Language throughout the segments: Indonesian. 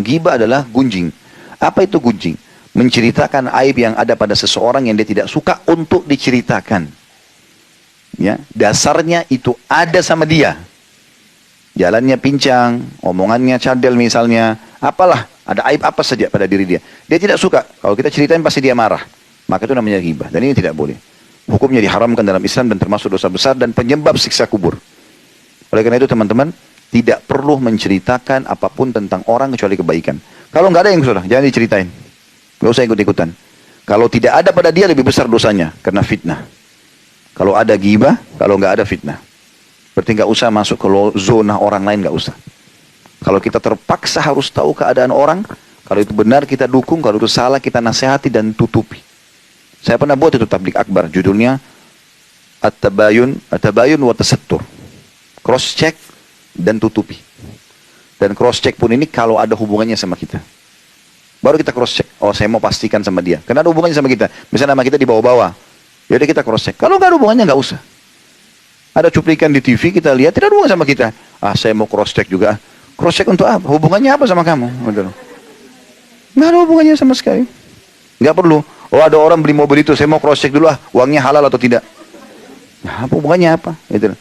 Ghibah adalah gunjing. Apa itu gunjing? Menceritakan aib yang ada pada seseorang yang dia tidak suka untuk diceritakan. Ya, dasarnya itu ada sama dia. Jalannya pincang, omongannya cadel misalnya, apalah, ada aib apa saja pada diri dia. Dia tidak suka, kalau kita ceritain pasti dia marah. Maka itu namanya ghibah, dan ini tidak boleh. Hukumnya diharamkan dalam Islam dan termasuk dosa besar dan penyebab siksa kubur. Oleh karena itu teman-teman, tidak perlu menceritakan apapun tentang orang kecuali kebaikan. Kalau nggak ada yang salah, jangan diceritain. Nggak usah ikut-ikutan. Kalau tidak ada pada dia lebih besar dosanya, karena fitnah. Kalau ada ghibah, kalau nggak ada fitnah. Berarti nggak usah masuk ke zona orang lain, nggak usah. Kalau kita terpaksa harus tahu keadaan orang, kalau itu benar kita dukung, kalau itu salah kita nasihati dan tutupi. Saya pernah buat itu tablik akbar, judulnya At-Tabayun wa Tasattur. Cross check dan tutupi. Dan cross check pun ini kalau ada hubungannya sama kita. Baru kita cross check. Oh, saya mau pastikan sama dia. Karena ada hubungannya sama kita. Misalnya nama kita di bawah-bawah. Yaudah kita cross check. Kalau nggak ada hubungannya nggak usah. Ada cuplikan di TV kita lihat tidak ada hubungan sama kita. Ah, saya mau cross check juga. Cross check untuk apa? Hubungannya apa sama kamu? Nggak ada hubungannya sama sekali. Nggak perlu. Oh, ada orang beli mobil itu, saya mau cross check dulu uangnya halal atau tidak. Nah, hubungannya apa? Gitu.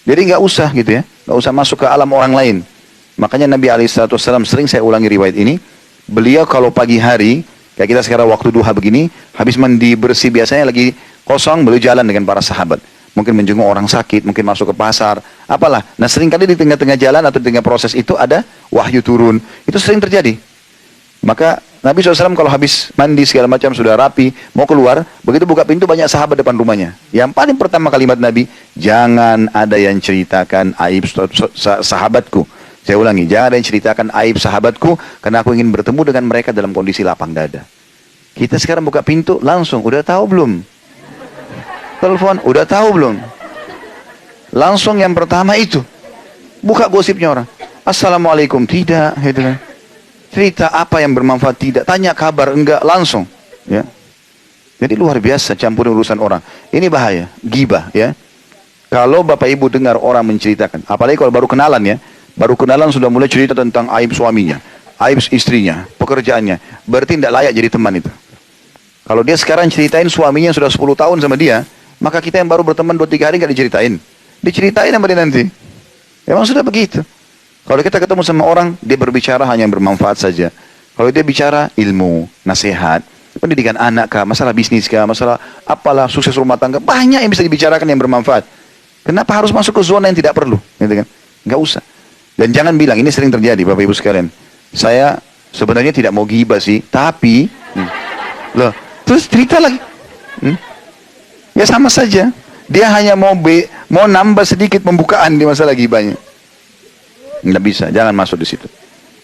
Jadi nggak usah gitu ya. Nggak usah masuk ke alam orang lain. Makanya Nabi SAW sering saya ulangi riwayat ini. Beliau kalau pagi hari, kayak kita sekarang waktu duha begini, habis mandi bersih biasanya lagi kosong, beliau jalan dengan para sahabat. Mungkin menjenguk orang sakit, mungkin masuk ke pasar, apalah. Nah seringkali di tengah-tengah jalan atau di tengah proses itu ada wahyu turun. Itu sering terjadi. Maka Nabi SAW kalau habis mandi segala macam sudah rapi, mau keluar, begitu buka pintu banyak sahabat depan rumahnya. Yang paling pertama kalimat Nabi, jangan ada yang ceritakan aib sahabatku. Saya ulangi, jangan ada yang ceritakan aib sahabatku, karena aku ingin bertemu dengan mereka dalam kondisi lapang dada. Kita sekarang buka pintu, langsung, udah tahu belum? Telepon, udah tahu belum? Langsung yang pertama itu. Buka gosipnya orang. Assalamualaikum, tidak. Gitu kan. Cerita apa yang bermanfaat, tidak. Tanya kabar, enggak, langsung. Ya. Jadi luar biasa campur urusan orang. Ini bahaya, ghibah ya. Kalau Bapak Ibu dengar orang menceritakan, apalagi kalau baru kenalan ya. Baru kenalan sudah mulai cerita tentang aib suaminya, aib istrinya, pekerjaannya. Berarti tidak layak jadi teman itu. Kalau dia sekarang ceritain suaminya sudah 10 tahun sama dia, maka kita yang baru berteman 2-3 hari nggak diceritain. Diceritain sama dia nanti. Memang sudah begitu. Kalau kita ketemu sama orang, dia berbicara hanya yang bermanfaat saja. Kalau dia bicara ilmu, nasihat, pendidikan anak kah, masalah bisnis kah, masalah apalah, sukses rumah tangga, banyak yang bisa dibicarakan yang bermanfaat. Kenapa harus masuk ke zona yang tidak perlu? Gitu kan? Nggak usah. Dan jangan bilang, ini sering terjadi Bapak Ibu sekalian. Saya sebenarnya tidak mau ghibah sih, tapi loh, terus cerita lagi. Ya sama saja. Dia hanya mau nambah sedikit pembukaan di masalah ghibahnya. Nggak bisa, jangan masuk di situ.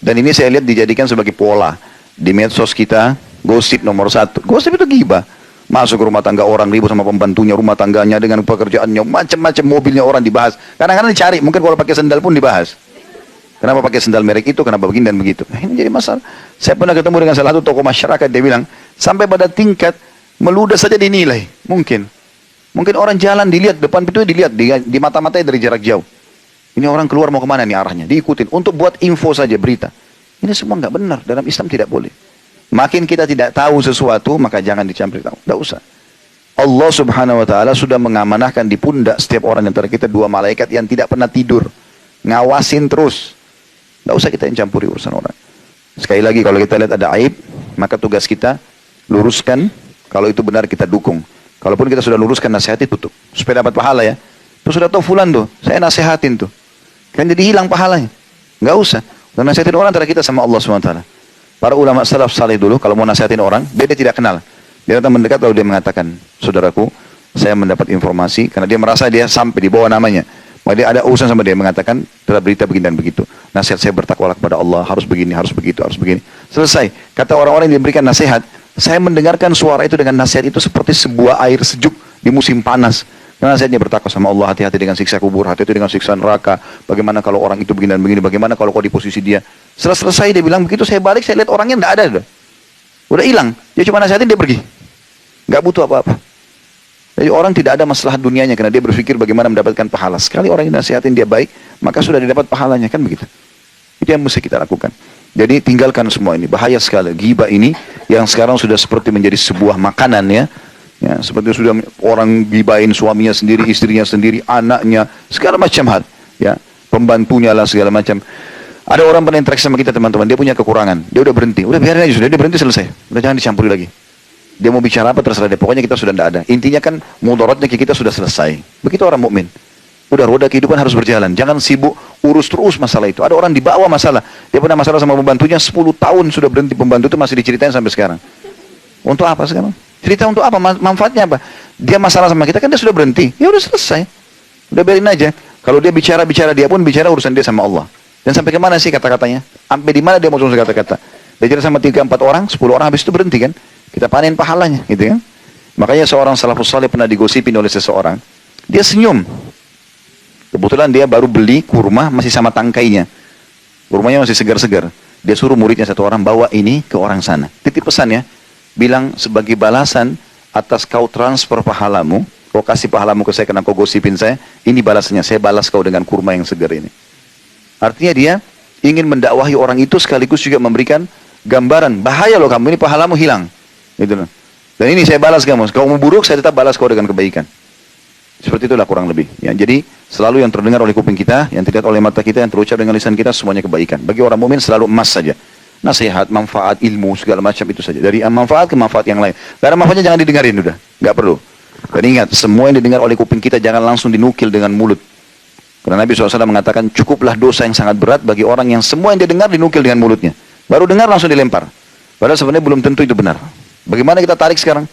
Dan ini saya lihat dijadikan sebagai pola di medsos kita, gosip nomor 1. Gosip itu ghibah. Masuk ke rumah tangga orang, ribut sama pembantunya, rumah tangganya dengan pekerjaannya, macam-macam mobilnya orang dibahas. Kadang-kadang dicari, mungkin kalau pakai sendal pun dibahas. Kenapa pakai sendal merek itu, kenapa begini dan begitu. Ini jadi masalah. Saya pernah ketemu dengan salah satu tokoh masyarakat, dia bilang, sampai pada tingkat meludah saja dinilai. Mungkin orang jalan dilihat, depan pintu dilihat, di mata-matanya dari jarak jauh. Ini orang keluar mau kemana nih arahnya, diikutin. Untuk buat info saja, berita. Ini semua nggak benar, dalam Islam tidak boleh. Makin kita tidak tahu sesuatu, maka jangan dicampur tahu. Nggak usah. Allah Subhanahu wa Ta'ala sudah mengamanahkan di pundak setiap orang antara kita 2 malaikat yang tidak pernah tidur. Ngawasin terus. Nggak usah kita yang campuri urusan orang. Sekali lagi, kalau kita lihat ada aib, maka tugas kita luruskan. Kalau itu benar kita dukung. Kalaupun kita sudah luruskan, nasihati, tutup. Supaya dapat pahala ya. Itu sudah tahu fulan tuh, saya nasihatin tuh. Kan jadi hilang pahalanya. Nggak usah. Dan nasihatin orang antara kita sama Allah SWT. Para ulama salaf saleh dulu, kalau mau nasihatin orang, dia tidak kenal. Dia datang mendekat lalu dia mengatakan, saudaraku, saya mendapat informasi, karena dia merasa dia sampai di bawah namanya. Maka dia ada urusan sama dia, mengatakan, telah berita begini dan begitu. Nasihat saya bertakwalah kepada Allah, harus begini, harus begitu, harus begini. Selesai. Kata orang-orang yang diberikan nasihat, saya mendengarkan suara itu dengan nasihat itu seperti sebuah air sejuk di musim panas. Karena nasihatnya bertakwa sama Allah, hati-hati dengan siksa kubur, hati-hati dengan siksa neraka. Bagaimana kalau orang itu begini dan begini, bagaimana kalau kau di posisi dia. Setelah selesai dia bilang, begitu saya balik, saya lihat orangnya tidak ada. Udah hilang. Dia cuma nasihatin, dia pergi. Nggak butuh apa-apa. Jadi orang tidak ada masalah dunianya, karena dia berpikir bagaimana mendapatkan pahala. Sekali orang yang nasihatin dia baik, maka sudah didapat pahalanya, kan begitu. Itu yang mesti kita lakukan. Jadi tinggalkan semua ini, bahaya sekali. Ghibah ini yang sekarang sudah seperti menjadi sebuah makanan ya. Ya, seperti sudah orang gibahin suaminya sendiri, istrinya sendiri, anaknya, segala macam hal. Ya, pembantunya lah segala macam. Ada orang pernah interaksi sama kita teman-teman, dia punya kekurangan, dia udah berhenti, udah biarin aja sudah, dia berhenti selesai, udah jangan dicampuri lagi. Dia mau bicara apa terserah dia, pokoknya kita sudah tidak ada. Intinya kan mudaratnya kita sudah selesai. Begitu orang mukmin. Udah roda kehidupan harus berjalan, jangan sibuk urus terus masalah itu. Ada orang dibawa masalah, dia pernah masalah sama pembantunya 10 tahun sudah berhenti, pembantu itu masih diceritain sampai sekarang. Untuk apa sekarang? Cerita untuk apa? Manfaatnya apa? Dia masalah sama kita kan dia sudah berhenti, ya udah selesai. Udah biarin aja. Kalau dia bicara dia pun bicara urusan dia sama Allah. Dan sampai kemana sih kata-katanya? Sampai di mana dia mau kata-kata? Dia cerita sama 3-4 orang, 10 orang habis itu berhenti kan? Kita panen pahalanya, gitu kan? Makanya seorang salafus saleh pernah digosipin oleh seseorang. Dia senyum. Kebetulan dia baru beli kurma masih sama tangkainya. Kurmanya masih segar-segar. Dia suruh muridnya satu orang bawa ini ke orang sana. Titip pesan ya. Bilang sebagai balasan atas kau transfer pahalamu, kau kasih pahalamu ke saya karena kau gosipin saya, ini balasannya, saya balas kau dengan kurma yang segar ini. Artinya dia ingin mendakwahi orang itu sekaligus juga memberikan gambaran, bahaya loh kamu, ini pahalamu hilang. Gitu loh. Dan ini saya balas kamu, kalau mau buruk saya tetap balas kau dengan kebaikan. Seperti itulah kurang lebih. Ya, jadi selalu yang terdengar oleh kuping kita, yang terlihat oleh mata kita, yang terucap dengan lisan kita, semuanya kebaikan. Bagi orang mukmin selalu emas saja. Nasihat, manfaat, ilmu, segala macam itu saja. Dari manfaat ke manfaat yang lain. Karena manfaatnya jangan didengarin udah, nggak perlu. Dan ingat, semua yang didengar oleh kuping kita jangan langsung dinukil dengan mulut. Karena Nabi SAW mengatakan cukuplah dosa yang sangat berat bagi orang yang semua yang dia dengar dinukil dengan mulutnya. Baru dengar langsung dilempar. Padahal sebenarnya belum tentu itu benar. Bagaimana kita tarik sekarang?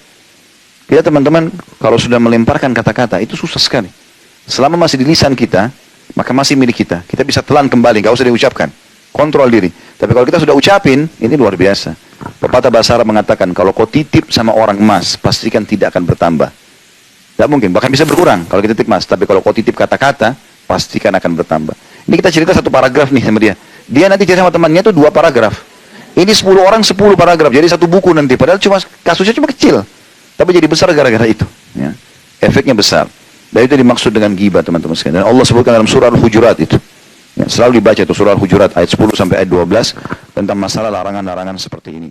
Kita teman-teman kalau sudah melemparkan kata-kata itu susah sekali. Selama masih di lisan kita, maka masih milik kita. Kita bisa telan kembali, nggak usah diucapkan. Kontrol diri. Tapi kalau kita sudah ucapin, ini luar biasa. Pepatah bahasa Arab mengatakan, kalau kau titip sama orang emas, pastikan tidak akan bertambah. Tidak mungkin, bahkan bisa berkurang kalau kita titip emas. Tapi kalau kau titip kata-kata, pastikan akan bertambah. Ini kita cerita satu paragraf nih sama dia. Dia nanti cerita sama temannya itu 2 paragraf. Ini 10 orang 10 paragraf, jadi satu buku nanti. Padahal kasusnya cuma kecil. Tapi jadi besar gara-gara itu. Ya. Efeknya besar. Dan itu dimaksud dengan ghibah teman-teman sekalian. Dan Allah sebutkan dalam surah Al-Hujurat itu. Ya, selalu dibaca itu surah Al-Hujurat ayat 10 sampai ayat 12 tentang masalah larangan-larangan seperti ini.